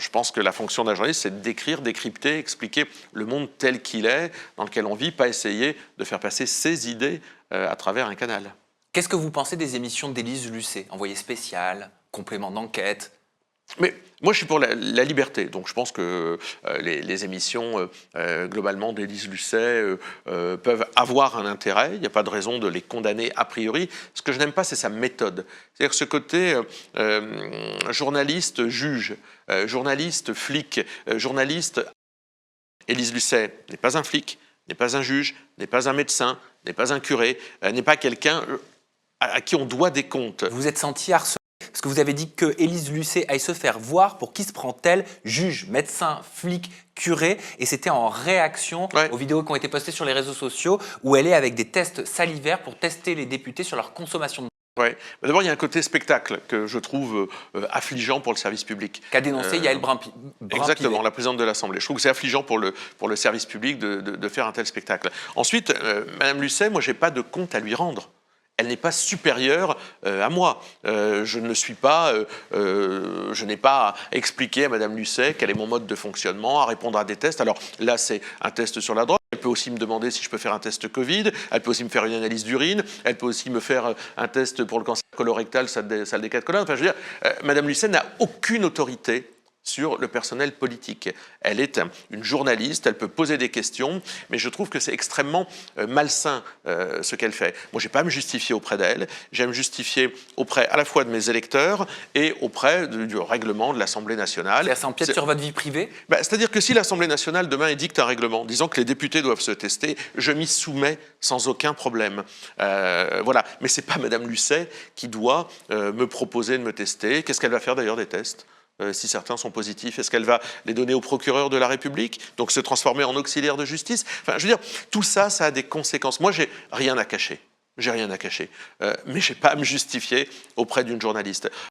Je pense que la fonction d'un journaliste, c'est d'écrire, décrypter, expliquer le monde tel qu'il est, dans lequel on vit, pas essayer de faire passer ses idées à travers un canal. Qu'est-ce que vous pensez des émissions d'Élise Lucet, envoyé spécial, complément d'enquête? Mais moi, je suis pour la liberté. Donc, je pense que les émissions, globalement, d'Élise Lucet peuvent avoir un intérêt. Il n'y a pas de raison de les condamner a priori. Ce que je n'aime pas, c'est sa méthode. C'est-à-dire ce côté journaliste juge, journaliste flic, journaliste. Élise Lucet n'est pas un flic, n'est pas un juge, n'est pas un médecin, n'est pas un curé, n'est pas quelqu'un à qui on doit des comptes. Vous êtes senti harcelé parce que vous avez dit que Élise Lucet aille se faire voir pour qui se prend-elle, juge, médecin, flic, curé, et c'était en réaction aux vidéos qui ont été postées sur les réseaux sociaux où elle est avec des tests salivaires pour tester les députés sur leur consommation de. Ouais. D'abord, il y a un côté spectacle que je trouve affligeant pour le service public. Qu'a dénoncé Yael Braun-Pivet. Exactement, la présidente de l'Assemblée. Je trouve que c'est affligeant pour le service public de faire un tel spectacle. Ensuite, Madame Lucet, moi, je n'ai pas de compte à lui rendre. Elle n'est pas supérieure à moi. Je n'ai pas à expliquer à Madame Lucet quel est mon mode de fonctionnement, à répondre à des tests. Alors là, c'est un test sur la drogue. Elle peut aussi me demander si je peux faire un test Covid. Elle peut aussi me faire une analyse d'urine. Elle peut aussi me faire un test pour le cancer colorectal, salle des quatre colonnes. Enfin, je veux dire, Madame Lucet n'a aucune autorité sur le personnel politique. Elle est une journaliste, elle peut poser des questions, mais je trouve que c'est extrêmement malsain ce qu'elle fait. Moi, je n'ai pas à me justifier auprès d'elle, j'ai à me justifier auprès à la fois de mes électeurs et auprès du règlement de l'Assemblée nationale. Ça empiète sur votre vie privée? C'est-à-dire que si l'Assemblée nationale demain édicte un règlement disant que les députés doivent se tester, je m'y soumets sans aucun problème. Voilà. Mais ce n'est pas Madame Lucet qui doit me proposer de me tester. Qu'est-ce qu'elle va faire d'ailleurs des tests ? Si certains sont positifs, est-ce qu'elle va les donner au procureur de la République, donc se transformer en auxiliaire de justice? Enfin, je veux dire, tout ça, ça a des conséquences. Moi, j'ai rien à cacher. J'ai rien à cacher. Mais je n'ai pas à me justifier auprès d'une journaliste.